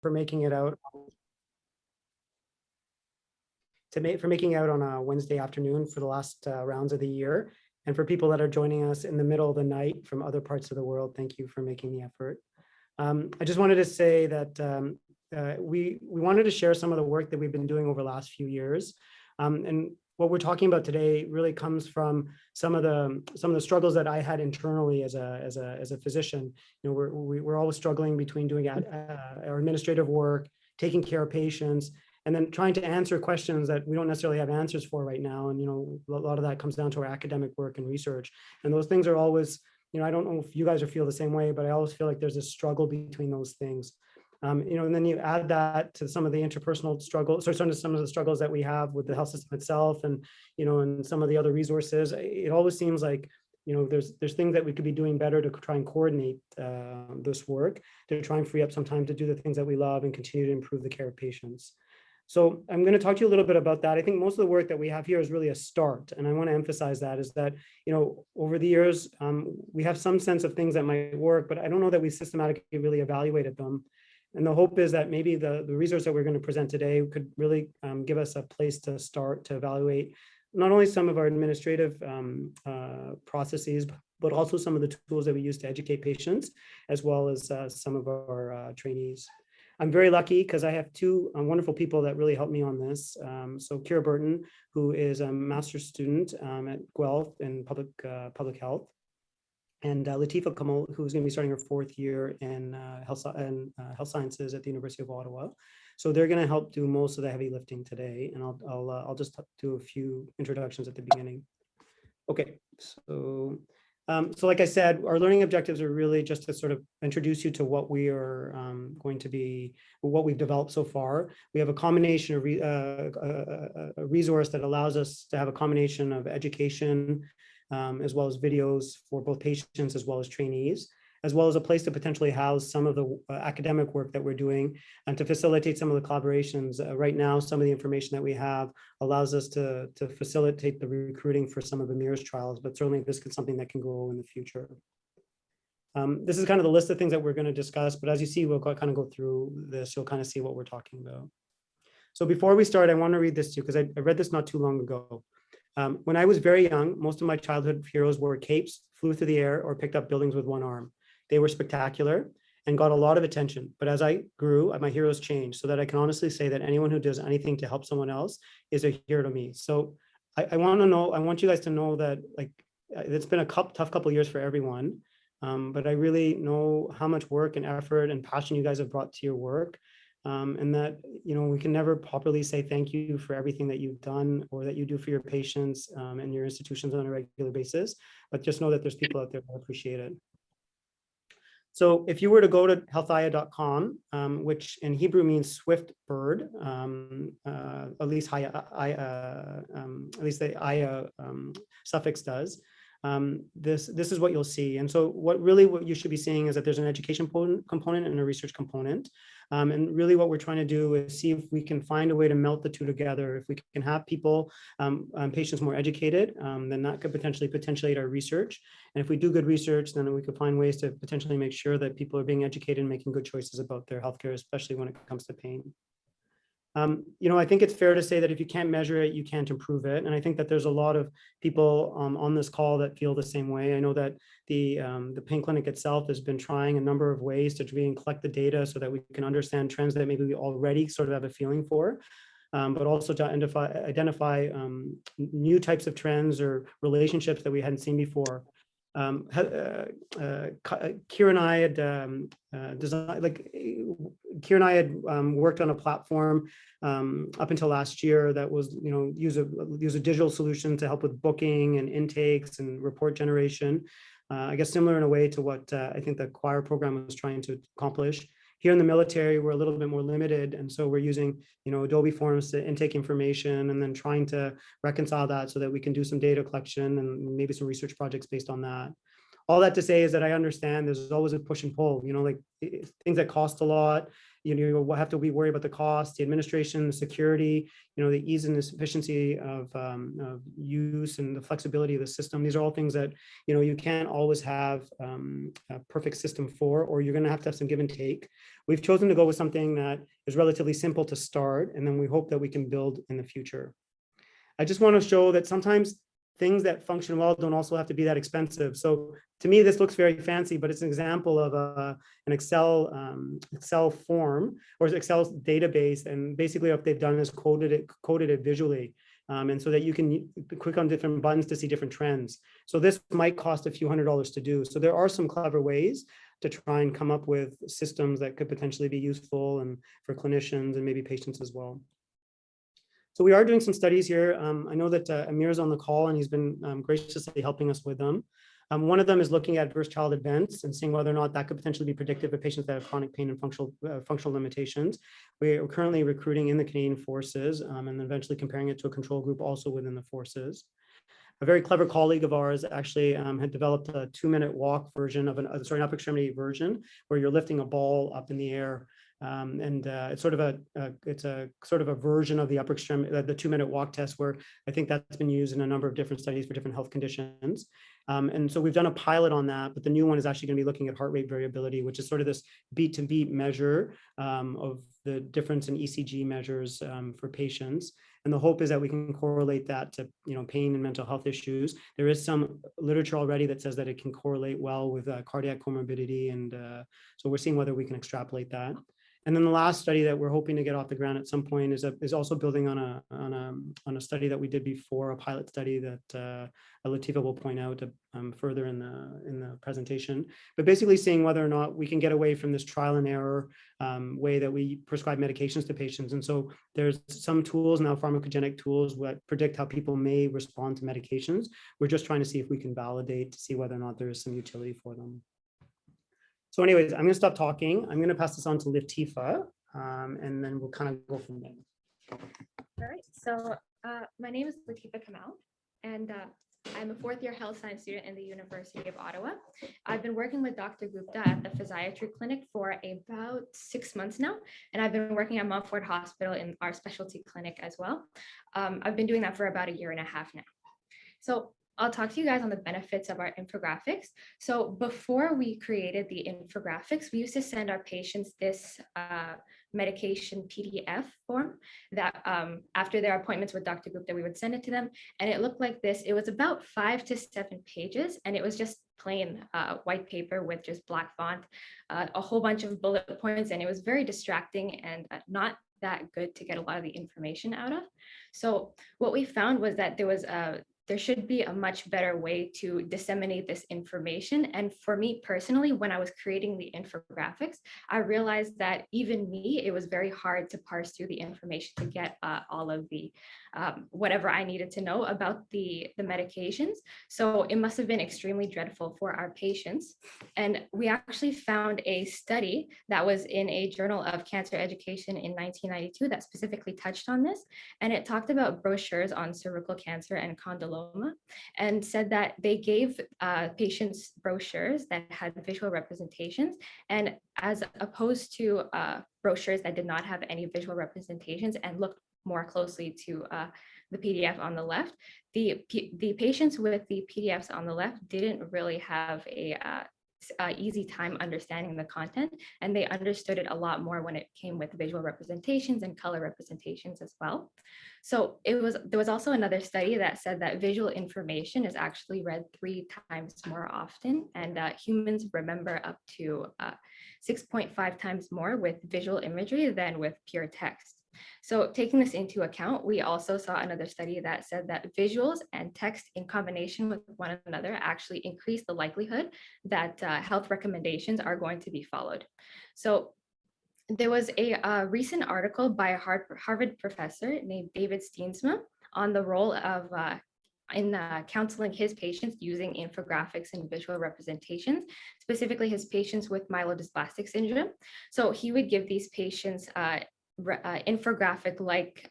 for making it out for making out on a Wednesday afternoon for the last rounds of the year. And for people that are joining us in the middle of the night from other parts of the world, thank you for making the effort. I just wanted to say that we wanted to share some of the work that we've been doing over the last few years. And what we're talking about today really comes from some of the struggles that I had internally as a physician. You know, we're always struggling between doing our administrative work, taking care of patients, and then trying to answer questions that we don't necessarily have answers for right now. And, you know, a lot of that comes down to our academic work and research. And those things are always, you know, I don't know if you guys feel the same way, but I always feel like there's a struggle between those things. You know, and then you add that to some of the interpersonal struggles, or some of the struggles that we have with the health system itself, and, you know, and some of the other resources. It always seems like, you know, there's things that we could be doing better to try and coordinate this work, to try and free up some time to do the things that we love and continue to improve the care of patients. So I'm going to talk to you a little bit about that. I think most of the work that we have here is really a start. And I want to emphasize that is that, you know, over the years, we have some sense of things that might work, but I don't know that we systematically really evaluated them. And the hope is that maybe the resource that we're going to present today could really give us a place to start to evaluate not only some of our administrative processes, but also some of the tools that we use to educate patients, as well as some of our trainees. I'm very lucky because I have two wonderful people that really helped me on this. So Kira Burton, who is a master's student at Guelph in public health, and Latifa Kamal, who's going to be starting her fourth year in health sciences at the University of Ottawa. So they're going to help do most of the heavy lifting today, and I'll just do a few introductions at the beginning. Okay, so like I said, our learning objectives are really just to sort of introduce you to what we are going to be, what we've developed so far. We have a combination of a resource that allows us to have a combination of education, as well as videos for both patients as well as trainees, as well as a place to potentially house some of the academic work that we're doing and to facilitate some of the collaborations. Right now, some of the information that we have allows us to facilitate the recruiting for some of the MIRRORS trials, but certainly this is something that can grow in the future. This is kind of the list of things that we're going to discuss, but as you see, we'll kind of go through this. You'll kind of see what we're talking about. So before we start, I want to read this to you because I read this not too long ago. When I was very young, most of my childhood heroes wore capes, flew through the air, or picked up buildings with one arm. They were spectacular and got a lot of attention. But as I grew, my heroes changed so that I can honestly say that anyone who does anything to help someone else is a hero to me. So I want you guys to know that, like, it's been a tough couple of years for everyone. But I really know how much work and effort and passion you guys have brought to your work. And that, you know, we can never properly say thank you for everything that you've done or that you do for your patients and your institutions on a regular basis. But just know that there's people out there that appreciate it. So if you were to go to healthia.com, which in Hebrew means swift bird, at least the Aya suffix does, this is what you'll see. And so what you should be seeing is that there's an education component and a research component. And really what we're trying to do is see if we can find a way to melt the two together. If we can have people, patients more educated, then that could potentially potentiate our research. And if we do good research, then we could find ways to potentially make sure that people are being educated and making good choices about their healthcare, especially when it comes to pain. You know, I think it's fair to say that if you can't measure it, you can't improve it. And I think that there's a lot of people on this call that feel the same way. I know that the pain clinic itself has been trying a number of ways to try and collect the data so that we can understand trends that maybe we already sort of have a feeling for, but also to identify new types of trends or relationships that we hadn't seen before. Kira and I had Kira and I had worked on a platform up until last year that was, you know, use a digital solution to help with booking and intakes and report generation. I guess similar in a way to what I think the choir program was trying to accomplish. Here in the military, we're a little bit more limited. And so we're using, you know, Adobe Forms to intake information and then trying to reconcile that so that we can do some data collection and maybe some research projects based on that. All that to say is that I understand there's always a push and pull, you know, like things that cost a lot we'll have to be worried about the cost, the administration, the security, the ease and efficiency of use and the flexibility of the system. These are all things that, you can't always have a perfect system for, or you're going to have some give and take. We've chosen to go with something that is relatively simple to start, and then we hope that we can build in the future. I just want to show that sometimes things that function well don't also have to be that expensive. So to me, this looks very fancy, but it's an example of an Excel form or Excel database. And basically what they've done is coded it visually. And so that you can click on different buttons to see different trends. So this might cost a few $100s to do. So there are some clever ways to try and come up with systems that could potentially be useful and for clinicians and maybe patients as well. So we are doing some studies here. I know that Amir's on the call and he's been graciously helping us with them. One of them is looking at adverse child events and seeing whether or not that could potentially be predictive of patients that have chronic pain and functional limitations. We are currently recruiting in the Canadian Forces and eventually comparing it to a control group also within the forces. A very clever colleague of ours actually had developed a 2-minute walk version of an upper extremity version where you're lifting a ball up in the air. It's sort of a version of the upper extremity, the 2-minute walk test, where I think that's been used in a number of different studies for different health conditions. And so we've done a pilot on that, but the new one is actually going to be looking at heart rate variability, which is sort of this beat to beat measure of the difference in ECG measures for patients. And the hope is that we can correlate that to pain and mental health issues. There is some literature already that says that it can correlate well with cardiac comorbidity, and so we're seeing whether we can extrapolate that. And then the last study that we're hoping to get off the ground at some point is also building on a study that we did before, a pilot study that Latifa will point out further in the presentation. But basically seeing whether or not we can get away from this trial and error way that we prescribe medications to patients. And so there's some tools now, pharmacogenic tools, that predict how people may respond to medications. We're just trying to see if we can validate to see whether or not there is some utility for them. So anyways, I'm going to stop talking. I'm going to pass this on to Latifa, and then we'll kind of go from there. All right. So my name is Latifa Kamal, and I'm a 4th-year health science student in the University of Ottawa. I've been working with Dr. Gupta at the Physiatry Clinic for about 6 months now, and I've been working at Montfort Hospital in our specialty clinic as well. I've been doing that for about 1.5 years now. So I'll talk to you guys on the benefits of our infographics. So before we created the infographics, we used to send our patients this medication PDF form that after their appointments with Dr. Gupta, we would send it to them. And it looked like this. It was about 5 to 7 pages, and it was just plain white paper with just black font, a whole bunch of bullet points, and it was very distracting and not that good to get a lot of the information out of. So what we found was that there should be a much better way to disseminate this information. And for me personally, when I was creating the infographics, I realized that even me, it was very hard to parse through the information to get all of the whatever I needed to know about the medications. So it must have been extremely dreadful for our patients. And we actually found a study that was in a Journal of Cancer Education in 1992 that specifically touched on this. And it talked about brochures on cervical cancer and condyloma, and said that they gave patients brochures that had visual representations, and as opposed to brochures that did not have any visual representations and looked more closely to the PDF on the left, the patients with the PDFs on the left didn't really have a easy time understanding the content, and they understood it a lot more when it came with visual representations and color representations as well. So there was also another study that said that visual information is actually read 3 times more often, and humans remember up to 6.5 times more with visual imagery than with pure text. So taking this into account, we also saw another study that said that visuals and text in combination with one another actually increase the likelihood that health recommendations are going to be followed. So there was a recent article by a Harvard professor named David Steensma on the role of in counseling his patients using infographics and visual representations, specifically his patients with myelodysplastic syndrome. So he would give these patients infographic-like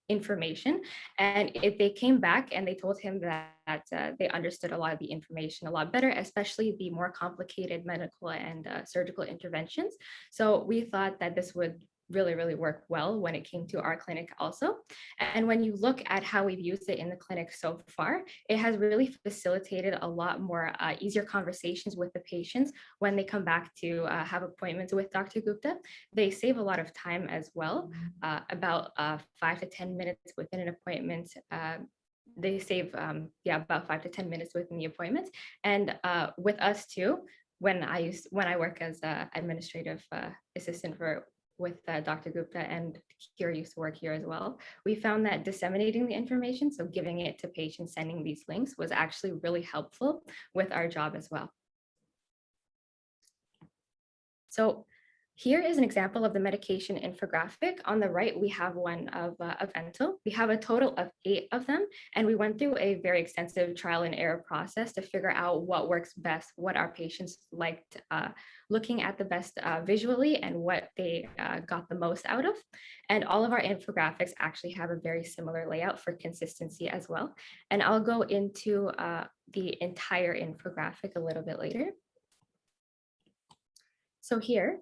information. And if they came back and they told him that they understood a lot of the information a lot better, especially the more complicated medical and surgical interventions. So we thought that this would really work well when it came to our clinic also. And when you look at how we've used it in the clinic so far, it has really facilitated a lot more easier conversations with the patients when they come back to have appointments with Dr. Gupta. They save a lot of time as well, about 5 to 10 minutes within an appointment. They save about 5 to 10 minutes within the appointment. And with us too, when I work as an administrative assistant with Dr. Gupta, and Kira used to work here as well, we found that disseminating the information, so giving it to patients, sending these links, was actually really helpful with our job as well. So here is an example of the medication infographic. On the right, we have one of Avento. We have a total of 8 of them, and we went through a very extensive trial and error process to figure out what works best, what our patients liked looking at the best visually, and what they got the most out of. And all of our infographics actually have a very similar layout for consistency as well. And I'll go into the entire infographic a little bit later. So here,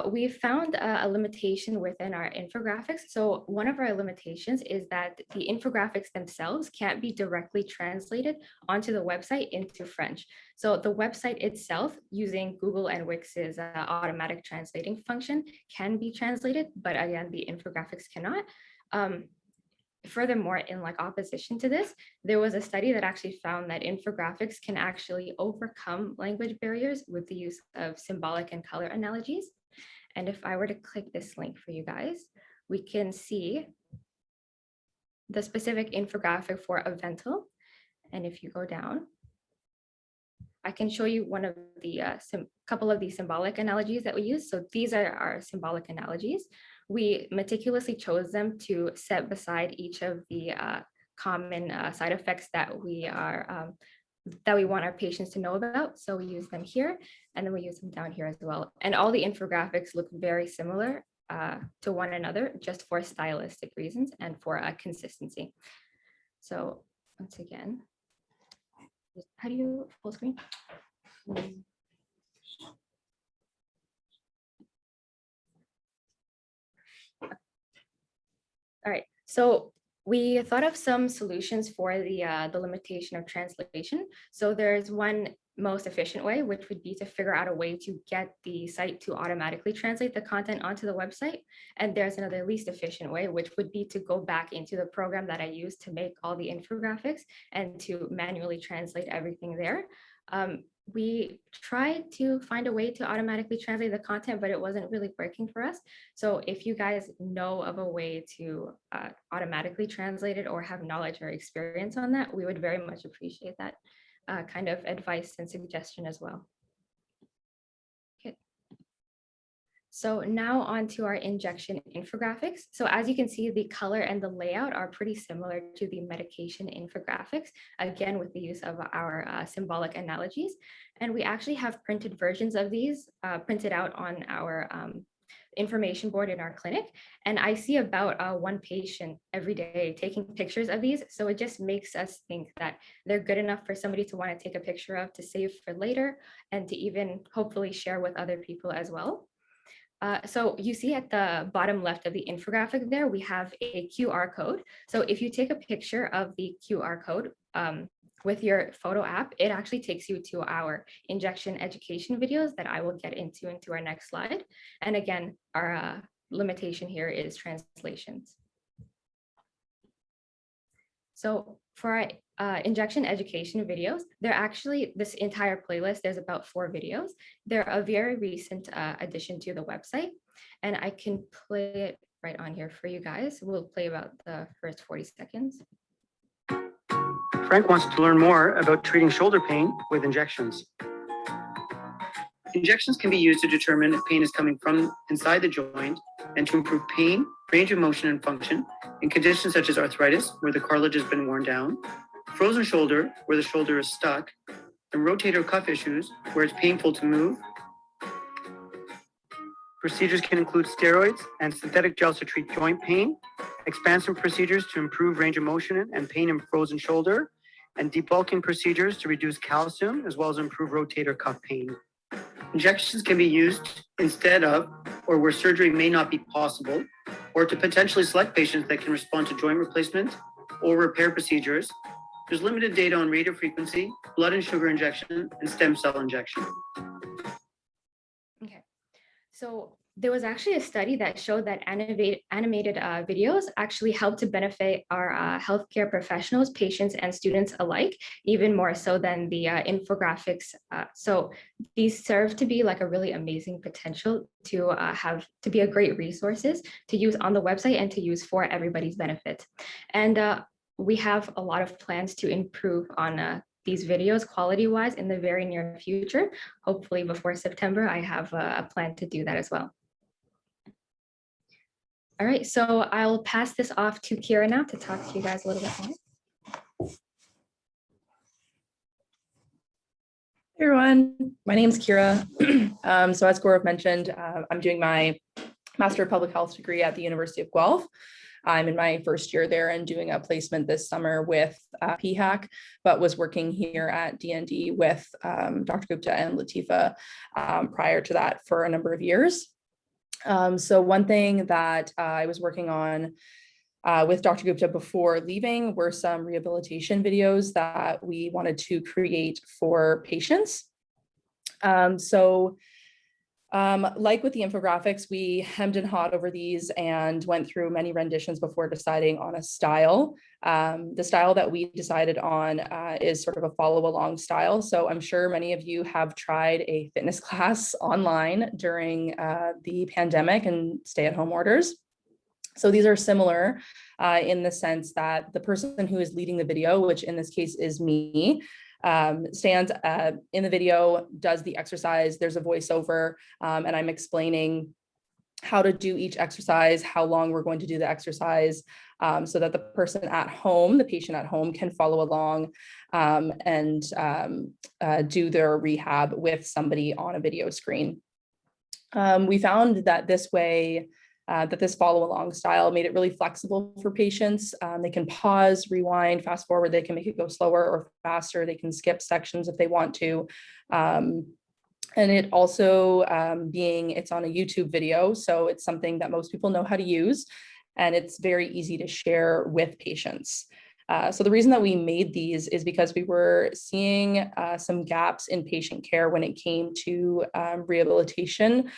we found a limitation within our infographics. So one of our limitations is that the infographics themselves can't be directly translated onto the website into French. So the website itself, using Google and Wix's automatic translating function, can be translated, but again, the infographics cannot. Furthermore, in opposition to this, there was a study that actually found that infographics can actually overcome language barriers with the use of symbolic and color analogies. And if I were to click this link for you guys, we can see the specific infographic for Avento. And if you go down, I can show you one of the couple of the symbolic analogies that we use. So these are our symbolic analogies. We meticulously chose them to set beside each of the common side effects that we want our patients to know about. So we use them here, and then we use them down here as well. And all the infographics look very similar to one another, just for stylistic reasons and for consistency. So once again, how do you full screen? All right, so we thought of some solutions for the limitation of translation. So there's one most efficient way, which would be to figure out a way to get the site to automatically translate the content onto the website. And there's another least efficient way, which would be to go back into the program that I use to make all the infographics and to manually translate everything there. We tried to find a way to automatically translate the content, but it wasn't really working for us. So if you guys know of a way to automatically translate it or have knowledge or experience on that, we would very much appreciate that kind of advice and suggestion as well. Okay. So now on to our injection infographics. So as you can see, the color and the layout are pretty similar to the medication infographics, again, with the use of our symbolic analogies. And we actually have printed versions of these printed out on our information board in our clinic. And I see about one patient every day taking pictures of these. So it just makes us think that they're good enough for somebody to want to take a picture of, to save for later, and to even hopefully share with other people as well. So you see at the bottom left of the infographic there, we have a QR code. So if you take a picture of the QR code with your photo app, it actually takes you to our injection education videos that I will get into our next slide. And again, our limitation here is translations. So for our injection education videos, they're actually, this entire playlist, there's about 4 videos. They're a very recent addition to the website, and I can play it right on here for you guys. We'll play about the first 40 seconds. Frank wants to learn more about treating shoulder pain with injections. Injections can be used to determine if pain is coming from inside the joint and to improve pain, range of motion and function in conditions such as arthritis, where the cartilage has been worn down, frozen shoulder, where the shoulder is stuck, and rotator cuff issues, where it's painful to move. Procedures can include steroids and synthetic gels to treat joint pain expansion procedures to improve range of motion and pain in frozen shoulder, and debulking procedures to reduce calcium as well as improve rotator cuff pain. Injections can be used instead of or where surgery may not be possible, or to potentially select patients that can respond to joint replacement or repair procedures. There's limited data on radiofrequency, blood and sugar injection, and stem cell injection. Okay, so there was actually a study that showed that animated videos actually help to benefit our healthcare professionals, patients, and students alike, even more so than the infographics. So these serve to be like a really amazing potential to be a great resources to use on the website and to use for everybody's benefit. And we have a lot of plans to improve on these videos quality-wise in the very near future. Hopefully before September, I have a plan to do that as well. All right, so I'll pass this off to Kira now to talk to you guys a little bit more. Hey everyone, my name is Kira. So as Gaurav mentioned, I'm doing my Master of Public Health degree at the University of Guelph. I'm in my first year there and doing a placement this summer with PHAC, but was working here at DND with Dr. Gupta and Latifa prior to that for a number of years. So one thing that I was working on with Dr. Gupta before leaving were some rehabilitation videos that we wanted to create for patients. Like with the infographics, we hemmed and hawed over these and went through many renditions before deciding on a style. The style that we decided on is sort of a follow along style. So I'm sure many of you have tried a fitness class online during the pandemic and stay-at-home orders. So these are similar in the sense that the person who is leading the video, which in this case is me, stands in the video, does the exercise, there's a voiceover, and I'm explaining how to do each exercise, how long we're going to do the exercise, so that the person at home, the patient at home, can follow along and do their rehab with somebody on a video screen. We found that this way, that this follow along style made it really flexible for patients. They can pause, rewind, fast forward, they can make it go slower or faster. They can skip sections if they want to. And it also it's on a YouTube video, so it's something that most people know how to use, and it's very easy to share with patients. So the reason that we made these is because we were seeing some gaps in patient care when it came to rehabilitation.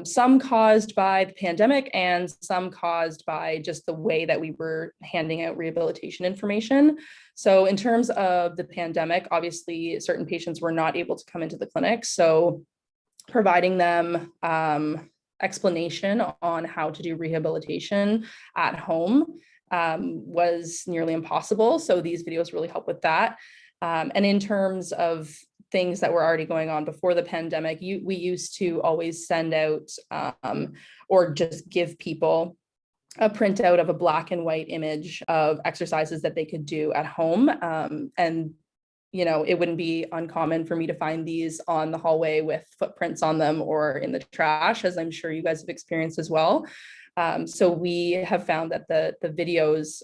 Some caused by the pandemic and some caused by just the way that we were handing out rehabilitation information. So in terms of the pandemic, obviously certain patients were not able to come into the clinic. So providing them explanation on how to do rehabilitation at home was nearly impossible. So these videos really help with that. And in terms of things that were already going on before the pandemic, we used to always send out or just give people a printout of a black and white image of exercises that they could do at home. And you know, it wouldn't be uncommon for me to find these on the hallway with footprints on them or in the trash, as I'm sure you guys have experienced as well. So we have found that the videos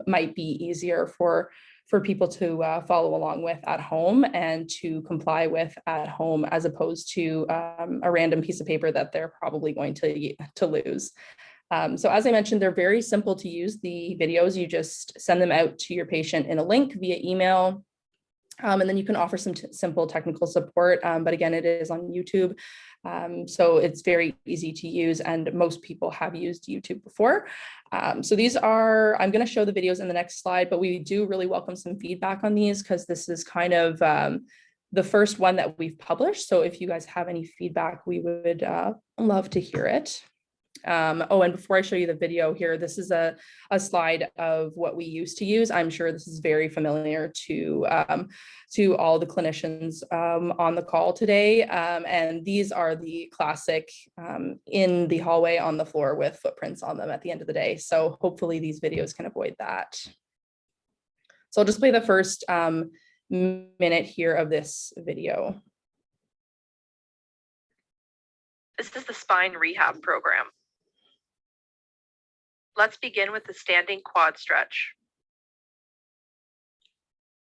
might be easier for people to follow along with at home and to comply with at home, as opposed to a random piece of paper that they're probably going to lose. So as I mentioned, they're very simple to use. The videos, you just send them out to your patient in a link via email. And then you can offer some simple technical support. But again, it is on YouTube. So it's very easy to use, and most people have used YouTube before. So these are, I'm going to show the videos in the next slide, but we do really welcome some feedback on these because this is kind of the first one that we've published. So if you guys have any feedback, we would love to hear it. Oh, and before I show you the video here, this is a slide of what we used to use. I'm sure this is very familiar to all the clinicians on the call today. And these are the classic in the hallway on the floor with footprints on them at the end of the day. So hopefully these videos can avoid that. So I'll just play the first minute here of this video. This is the spine rehab program. Let's begin with the standing quad stretch.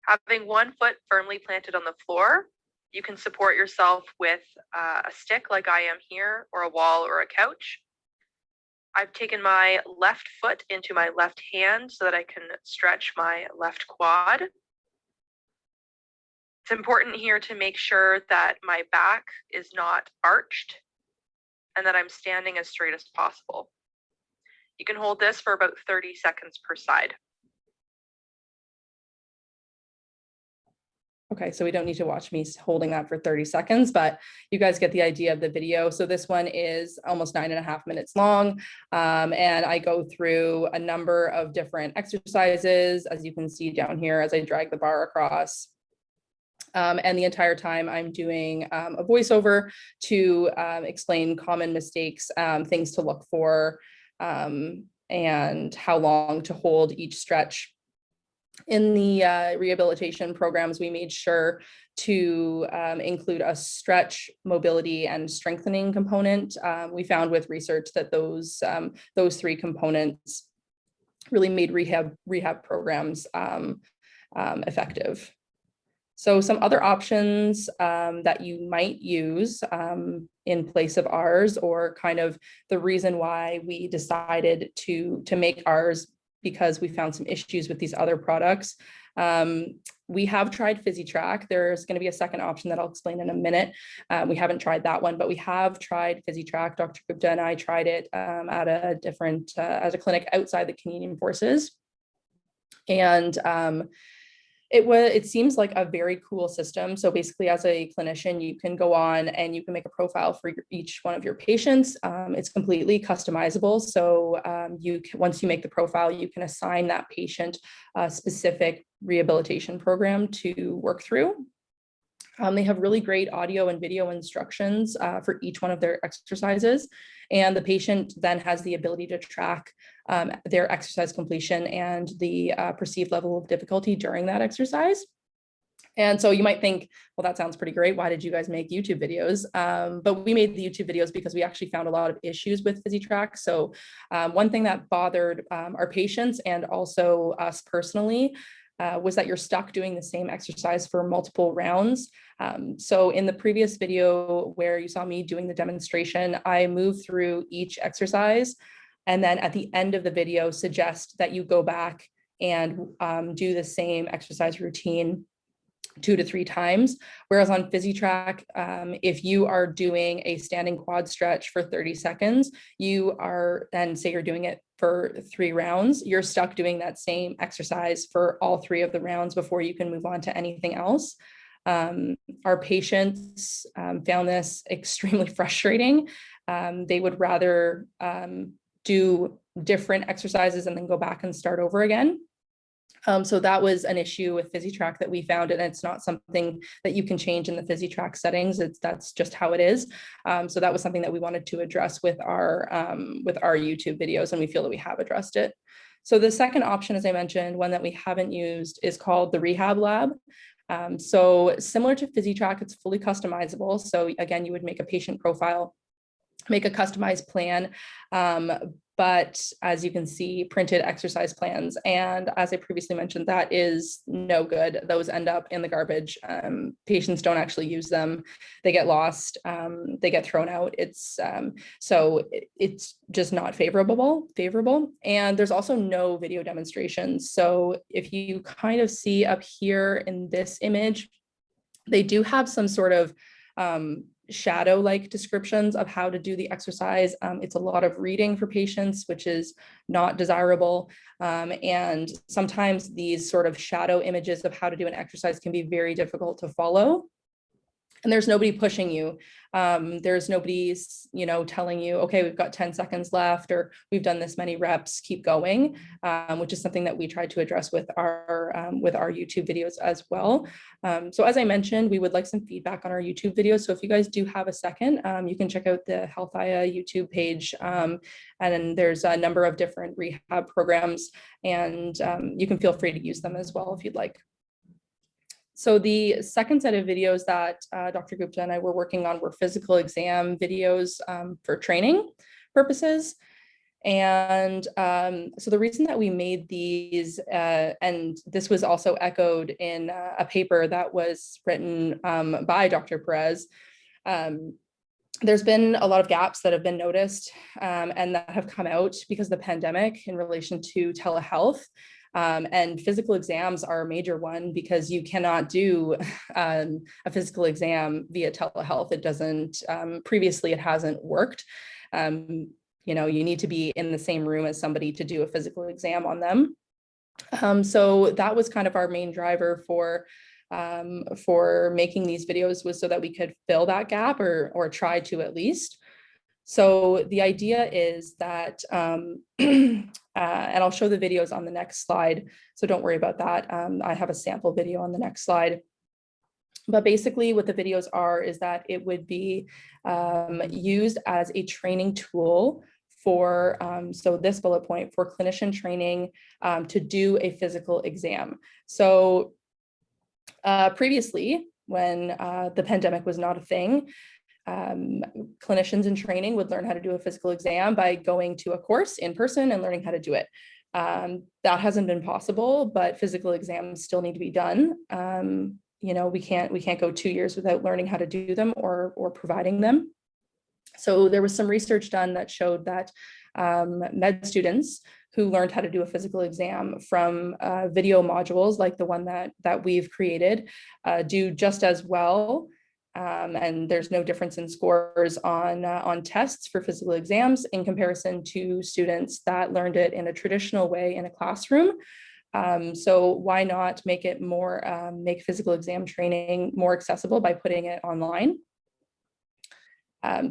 Having one foot firmly planted on the floor, you can support yourself with a stick like I am here, or a wall or a couch. I've taken my left foot into my left hand so that I can stretch my left quad. It's important here to make sure that my back is not arched and that I'm standing as straight as possible. You can hold this for about 30 seconds per side. Okay, so we don't need to watch me holding that for 30 seconds, but you guys get the idea of the video. So this one is almost 9.5 minutes long. And I go through a number of different exercises, as you can see down here, as I drag the bar across. And the entire time I'm doing a voiceover to explain common mistakes, things to look for, and how long to hold each stretch. In the rehabilitation programs, we made sure to include a stretch, mobility, and strengthening component. We found with research that those three components really made rehab programs effective. So some other options that you might use in place of ours, or kind of the reason why we decided to make ours, because we found some issues with these other products. We have tried Fizzy Track. There's going to be a second option that I'll explain in a minute. We haven't tried that one, but we have tried Fizzy Track. Dr. Gupta and I tried it at a different, at a clinic outside the Canadian Forces. And it seems like a very cool system. So basically, as a clinician, you can go on and you can make a profile for each one of your patients. It's completely customizable. So once you make the profile, you can assign that patient a specific rehabilitation program to work through. They have really great audio and video instructions for each one of their exercises. And the patient then has the ability to track their exercise completion and the perceived level of difficulty during that exercise. And so you might think, well, that sounds pretty great. Why did you guys make YouTube videos? But we made the YouTube videos because we actually found a lot of issues with Fizzy Track. So one thing that bothered our patients and also us personally was that you're stuck doing the same exercise for multiple rounds. So in the previous video where you saw me doing the demonstration, I moved through each exercise, and then at the end of the video suggest that you go back and do the same exercise routine 2 to 3 times. Whereas on Fizzy Track, if you are doing a standing quad stretch for 30 seconds, you are, and say you're doing it for 3 rounds, you're stuck doing that same exercise for all 3 of the rounds before you can move on to anything else. Our patients found this extremely frustrating. They would rather do different exercises and then go back and start over again. So that was an issue with Fizzy Track that we found, and it's not something that you can change in the Fizzy Track settings. That's just how it is. So that was something that we wanted to address with our YouTube videos, and we feel that we have addressed it. So the second option, as I mentioned, one that we haven't used, is called the Rehab Lab. So similar to Fizzy Track, it's fully customizable. So again, you would make a patient profile, make a customized plan, but as you can see, printed exercise plans. And as I previously mentioned, that is no good. Those end up in the garbage. Patients don't actually use them. They get lost. They get thrown out. So it's just not favorable. And there's also no video demonstrations. So if you kind of see up here in this image, they do have some sort of shadow-like descriptions of how to do the exercise. It's a lot of reading for patients, which is not desirable. And sometimes these sort of shadow images of how to do an exercise can be very difficult to follow. And there's nobody pushing you. There's nobody, telling you, okay, we've got 10 seconds left, or we've done this many reps, keep going, which is something that we tried to address with our YouTube videos as well. So as I mentioned, we would like some feedback on our YouTube videos. So if you guys do have a second, you can check out the Healthia YouTube page. And then there's a number of different rehab programs, and you can feel free to use them as well if you'd like. So the second set of videos that Dr. Gupta and I were working on were physical exam videos for training purposes. And so the reason that we made these, and this was also echoed in a paper that was written by Dr. Perez, there's been a lot of gaps that have been noticed and that have come out because of the pandemic in relation to telehealth. And physical exams are a major one because you cannot do a physical exam via telehealth. It doesn't, previously it hasn't worked. You know, you need to be in the same room as somebody to do a physical exam on them. So that was kind of our main driver for making these videos, was so that we could fill that gap or try to at least. So the idea is that, and I'll show the videos on the next slide, so don't worry about that. I have a sample video on the next slide. But basically what the videos are is that it would be used as a training tool for, so this bullet point, for clinician training to do a physical exam. So previously, when the pandemic was not a thing, clinicians in training would learn how to do a physical exam by going to a course in person and learning how to do it. That hasn't been possible, but physical exams still need to be done. You know, we can't go 2 years without learning how to do them or providing them. So there was some research done that showed that med students who learned how to do a physical exam from video modules like the one that we've created do just as well. And there's no difference in scores on tests for physical exams in comparison to students that learned it in a traditional way in a classroom. So why not make it more, make physical exam training more accessible by putting it online?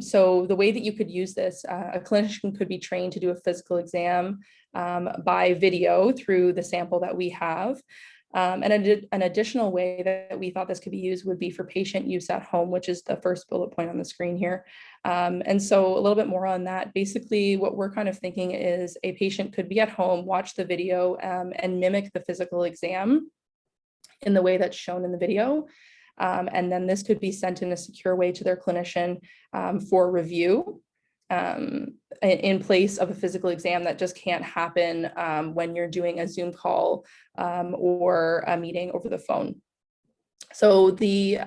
So the way that you could use this, a clinician could be trained to do a physical exam by video through the sample that we have. And an additional way that we thought this could be used would be for patient use at home, which is the first bullet point on the screen here. And so a little bit more on that. Basically, what we're kind of thinking is a patient could be at home, watch the video, and mimic the physical exam in the way that's shown in the video. And then this could be sent in a secure way to their clinician for review in place of a physical exam that just can't happen when you're doing a Zoom call or a meeting over the phone. So the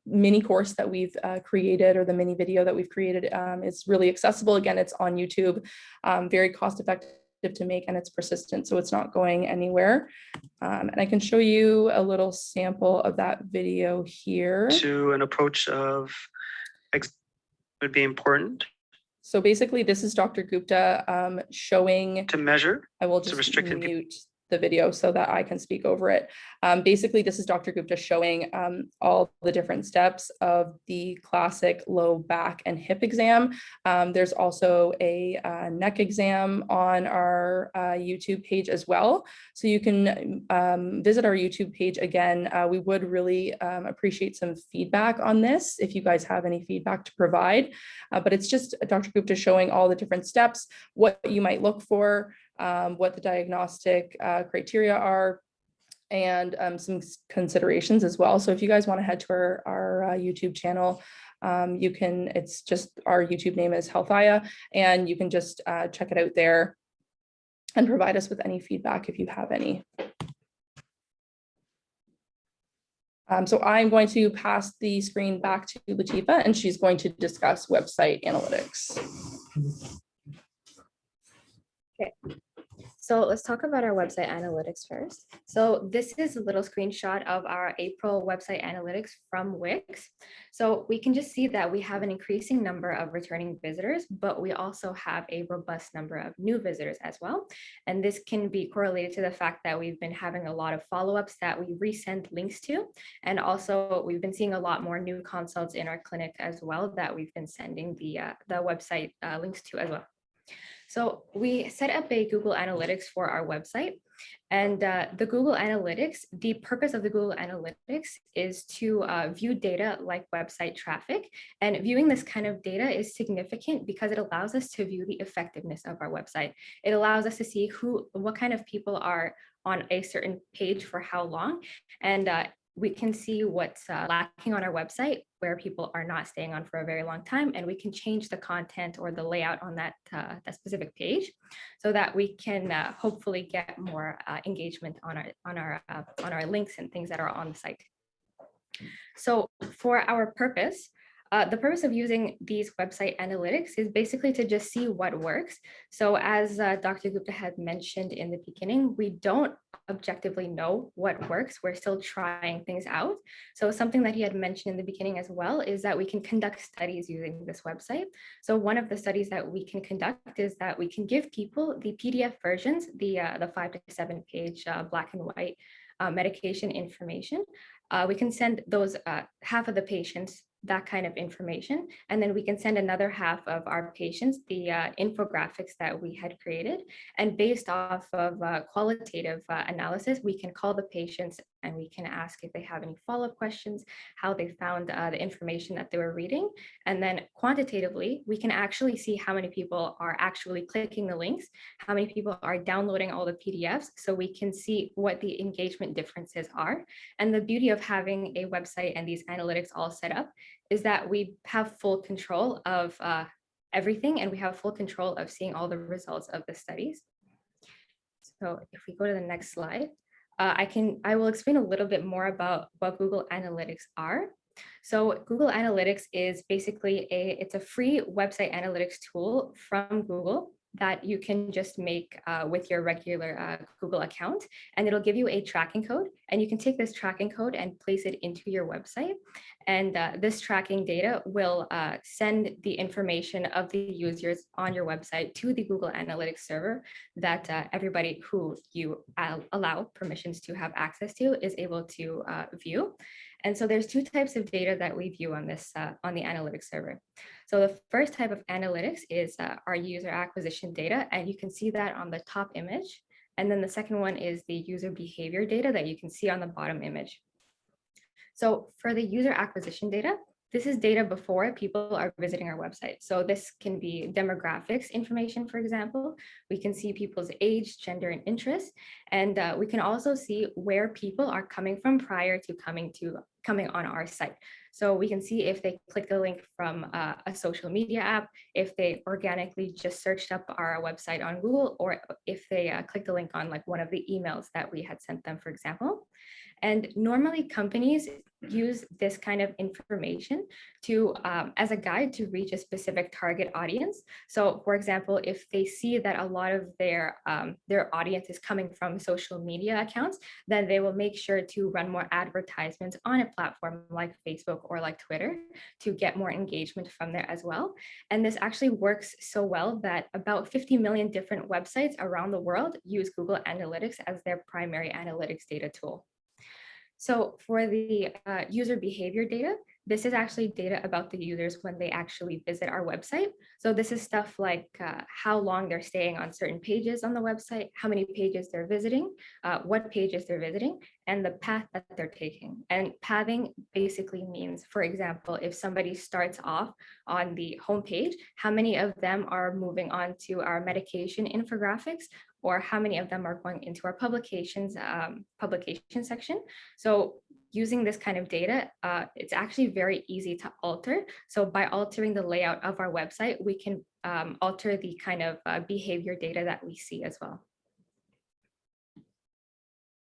mini course that we've created, or the mini video that we've created, is really accessible. Again, it's on YouTube, very cost effective to make, and it's persistent, so it's not going anywhere. And I can show you a little sample of that video here. To an approach of would be important. So basically, this is Dr. Gupta showing to measure. I will just mute the video so that I can speak over it. Basically, this is Dr. Gupta showing all the different steps of the classic low back and hip exam. There's also a neck exam on our YouTube page as well. So you can visit our YouTube page again. We would really appreciate some feedback on this if you guys have any feedback to provide. But it's just Dr. Gupta showing all the different steps, what you might look for, what the diagnostic criteria are, and some considerations as well. So if you guys want to head to our YouTube channel, you can, it's just, our YouTube name is Healthia, and you can just check it out there and provide us with any feedback if you have any. So I'm going to pass the screen back to Latifa, and she's going to discuss website analytics. Okay, so let's talk about our website analytics first. So this is a little screenshot of our April website analytics from Wix. So we can just see that we have an increasing number of returning visitors, but we also have a robust number of new visitors as well. And this can be correlated to the fact that we've been having a lot of follow-ups that we resend links to. And also we've been seeing a lot more new consults in our clinic as well that we've been sending the website links to as well. So we set up a Google Analytics for our website, and the Google Analytics, the purpose of the Google Analytics is to view data like website traffic, and viewing this kind of data is significant because it allows us to view the effectiveness of our website. It allows us to see what kind of people are on a certain page for how long, and we can see what's lacking on our website where people are not staying on for a very long time, and we can change the content or the layout on that specific page, so that we can hopefully get more engagement on our links and things that are on the site. So for our purpose, the purpose of using these website analytics is basically to just see what works. So as Dr. Gupta had mentioned in the beginning, we don't objectively know what works. We're still trying things out. So something that he had mentioned in the beginning as well is that we can conduct studies using this website. So one of the studies that we can conduct is that we can give people the PDF versions, the 5 to 7 page black and white medication information. We can send those half of the patients that kind of information. And then we can send another half of our patients the infographics that we had created. And based off of qualitative analysis, we can call the patients and we can ask if they have any follow-up questions, how they found the information that they were reading. And then quantitatively, we can actually see how many people are actually clicking the links, how many people are downloading all the PDFs, so we can see what the engagement differences are. And the beauty of having a website and these analytics all set up is that we have full control of everything, and we have full control of seeing all the results of the studies. So if we go to the next slide, I will explain a little bit more about what Google Analytics are. So Google Analytics is basically it's a free website analytics tool from Google that you can just make with your regular Google account, and it'll give you a tracking code, and you can take this tracking code and place it into your website. And this tracking data will send the information of the users on your website to the Google Analytics server that everybody who you allow permissions to have access to is able to view. And so there's 2 types of data that we view on this on the analytics server. So the first type of analytics is our user acquisition data, and you can see that on the top image. And then the second one is the user behavior data that you can see on the bottom image. So for the user acquisition data, this is data before people are visiting our website. So this can be demographics information, for example. We can see people's age, gender, and interests. And we can also see where people are coming from prior to coming on our site. So we can see if they click a link from a social media app, if they organically just searched up our website on Google, or if they clicked a link on like one of the emails that we had sent them, for example. And normally companies use this kind of information to as a guide to reach a specific target audience. So for example, if they see that a lot of their audience is coming from social media accounts, then they will make sure to run more advertisements on a platform like Facebook or like Twitter to get more engagement from there as well. And this actually works so well that about 50 million different websites around the world use Google Analytics as their primary analytics data tool. So for the user behavior data, this is actually data about the users when they actually visit our website. So this is stuff like how long they're staying on certain pages on the website, how many pages they're visiting, what pages they're visiting, and the path that they're taking. And pathing basically means, for example, if somebody starts off on the homepage, how many of them are moving on to our medication infographics, or how many of them are going into our publications publication section. So using this kind of data, it's actually very easy to alter. So by altering the layout of our website, we can alter the kind of behavior data that we see as well.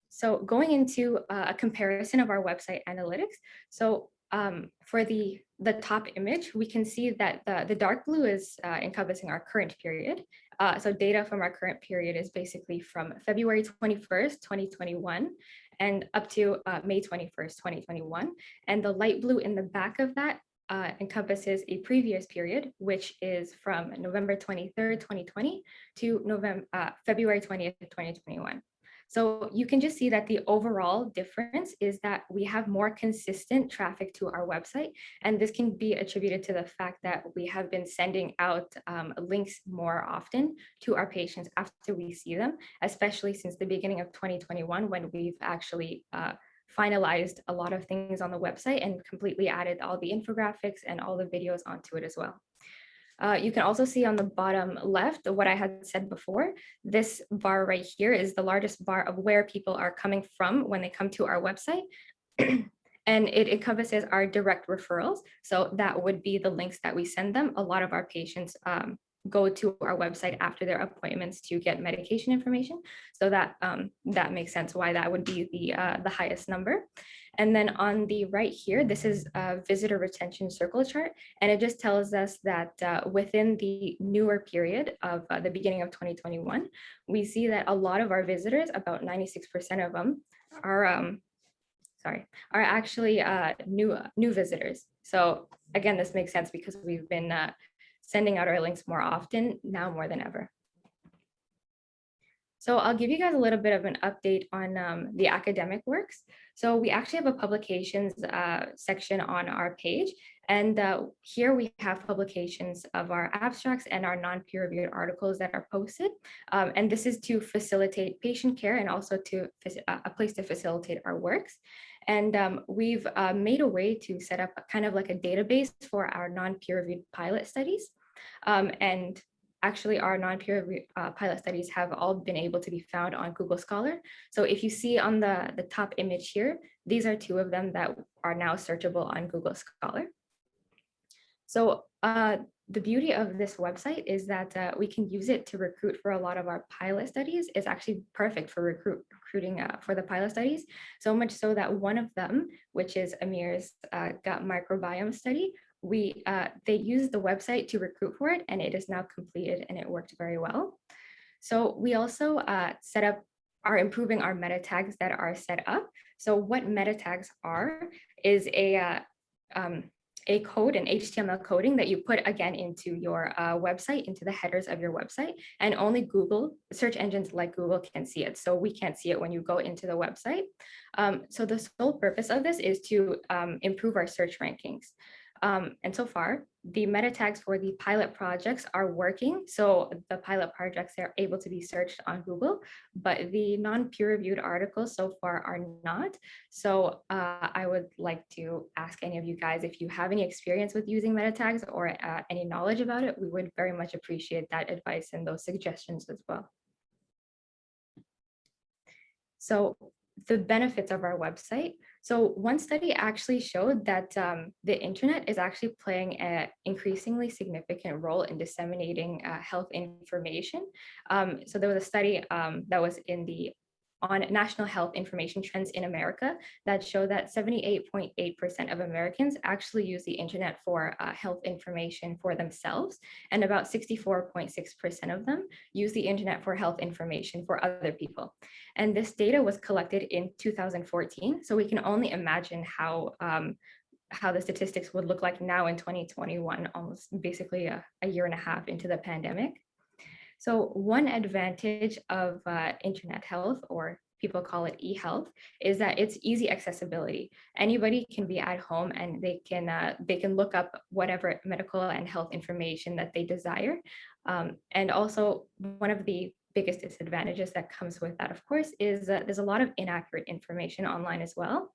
So going into a comparison of our website analytics. So for the top image, we can see that the dark blue is encompassing our current period. So data from our current period is basically from February 21st, 2021, and up to May 21st, 2021. And the light blue in the back of that encompasses a previous period, which is from November 23rd, 2020 to February 20th, 2021. So you can just see that the overall difference is that we have more consistent traffic to our website. And this can be attributed to the fact that we have been sending out links more often to our patients after we see them, especially since the beginning of 2021, when we've actually finalized a lot of things on the website and completely added all the infographics and all the videos onto it as well. You can also see on the bottom left what I had said before. This bar right here is the largest bar of where people are coming from when they come to our website. and it encompasses our direct referrals. So that would be the links that we send them. A lot of our patients go to our website after their appointments to get medication information. So that that makes sense why that would be the highest number. And then on the right here, this is a visitor retention circle chart, and it just tells us that within the newer period of the beginning of 2021, we see that a lot of our visitors, about 96% of them, are actually new visitors. So again, this makes sense because we've been sending out our links more often now more than ever. So I'll give you guys a little bit of an update on the academic works. So we actually have a publications section on our page. And here we have publications of our abstracts and our non-peer-reviewed articles that are posted. And this is to facilitate patient care and also to a place to facilitate our works. And we've made a way to set up kind of like a database for our non-peer-reviewed pilot studies. And actually, our non-peer pilot studies have all been able to be found on Google Scholar. So if you see on the top image here, these are two of them that are now searchable on Google Scholar. So the beauty of this website is that we can use it to recruit for a lot of our pilot studies. It's actually perfect for recruiting for the pilot studies, so much so that one of them, which is Amir's gut microbiome study, they used the website to recruit for it, and it is now completed and it worked very well. So we also are improving our meta tags that are set up. So what meta tags are is a code, an HTML coding that you put again into your website, into the headers of your website, and only Google, search engines like Google can see it. So we can't see it when you go into the website. So the sole purpose of this is to improve our search rankings. And so far, the meta tags for the pilot projects are working. So the pilot projects are able to be searched on Google, but the non-peer-reviewed articles so far are not. So I would like to ask any of you guys, if you have any experience with using meta tags or any knowledge about it, we would very much appreciate that advice and those suggestions as well. So the benefits of our website. So one study actually showed that the internet is actually playing an increasingly significant role in disseminating health information. So there was a study that was on national health information trends in America that showed that 78.8% of Americans actually use the internet for health information for themselves, and about 64.6% of them use the internet for health information for other people. And this data was collected in 2014, so we can only imagine how the statistics would look like now in 2021, almost basically a year and a half into the pandemic. So one advantage of internet health, or people call it e-health, is that it's easy accessibility. Anybody can be at home and they can look up whatever medical and health information that they desire. And also, one of the biggest disadvantages that comes with that, of course, is that there's a lot of inaccurate information online as well.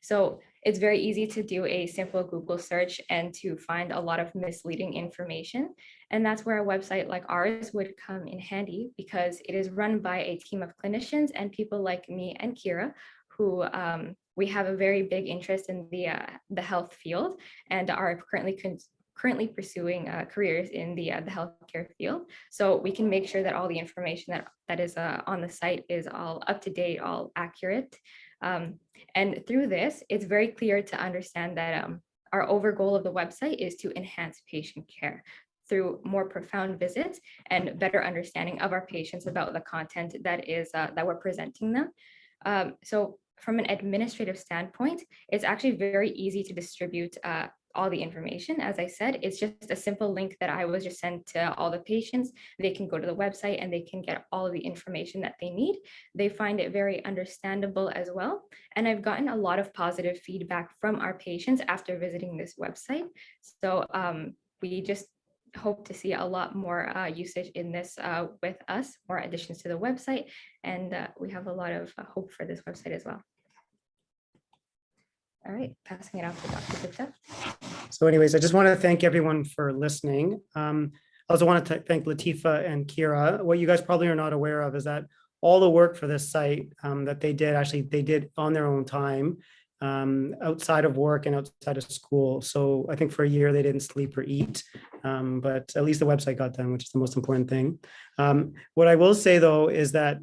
So it's very easy to do a simple Google search and to find a lot of misleading information. And that's where a website like ours would come in handy, because it is run by a team of clinicians and people like me and Kira, who we have a very big interest in the health field and are currently pursuing careers in the healthcare field. So we can make sure that all the information that is on the site is all up to date, all accurate. And through this, it's very clear to understand that our overall goal of the website is to enhance patient care through more profound visits and better understanding of our patients about the content that we're presenting them. So from an administrative standpoint, it's actually very easy to distribute all the information. As I said, it's just a simple link that I was just sent to all the patients. They can go to the website and they can get all of the information that they need. They find it very understandable as well. And I've gotten a lot of positive feedback from our patients after visiting this website. So we just hope to see a lot more usage in this with us, more additions to the website. And we have a lot of hope for this website as well. All right, passing it off to Dr. Gupta. So anyways, I just want to thank everyone for listening. I also want to thank Latifa and Kira. What you guys probably are not aware of is that all the work for this site that they did on their own time. outside of work and outside of school. So I think for a year they didn't sleep or eat, but at least the website got done, which is the most important thing. What I will say though is that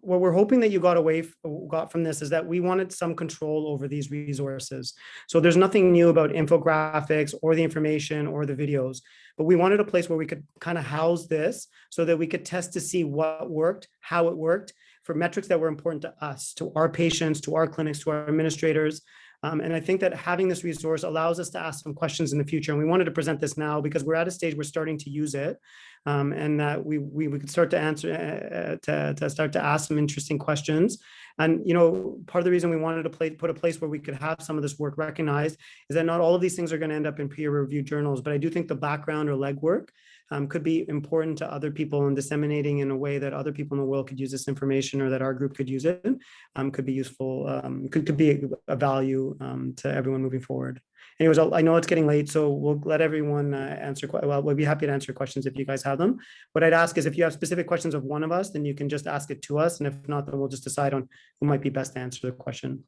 what we're hoping that you got from this is that we wanted some control over these resources. So there's nothing new about infographics or the information or the videos, but we wanted a place where we could kind of house this so that we could test to see what worked, how it worked, for metrics that were important to us, to our patients, to our clinics, to our administrators. And I think that having this resource allows us to ask some questions in the future. And we wanted to present this now because we're at a stage we're starting to use it, and that we could start to answer, to start to ask some interesting questions. And part of the reason we wanted to put a place where we could have some of this work recognized is that not all of these things are going to end up in peer-reviewed journals, but I do think the background or legwork could be important to other people, and disseminating in a way that other people in the world could use this information, or that our group could use it, could be useful, could be a value to everyone moving forward. Anyways, I know it's getting late, so we'll let everyone answer. Well, we'll be happy to answer questions if you guys have them. What I'd ask is if you have specific questions of one of us, then you can just ask it to us. And if not, then we'll just decide on who might be best to answer the question.